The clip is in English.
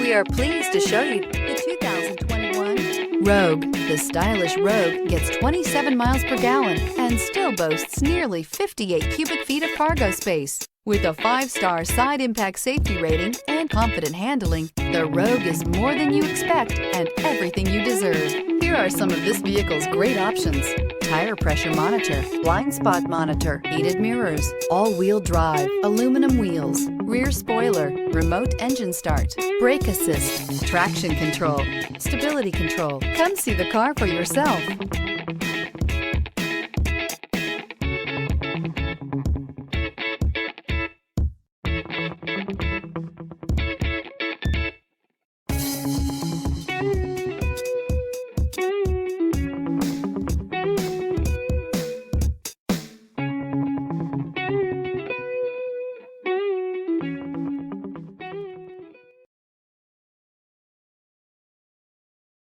We are pleased to show you the 2021 Rogue. The stylish Rogue gets 27 miles per gallon and still boasts nearly 58 cubic feet of cargo space. With a 5-star side impact safety rating and confident handling, the Rogue is more than you expect and everything you deserve. Here are some of this vehicle's great options: tire pressure monitor, blind spot monitor, heated mirrors, all-wheel drive, aluminum wheels, rear spoiler, remote engine start, brake assist, traction control, stability control. Come see the car for yourself.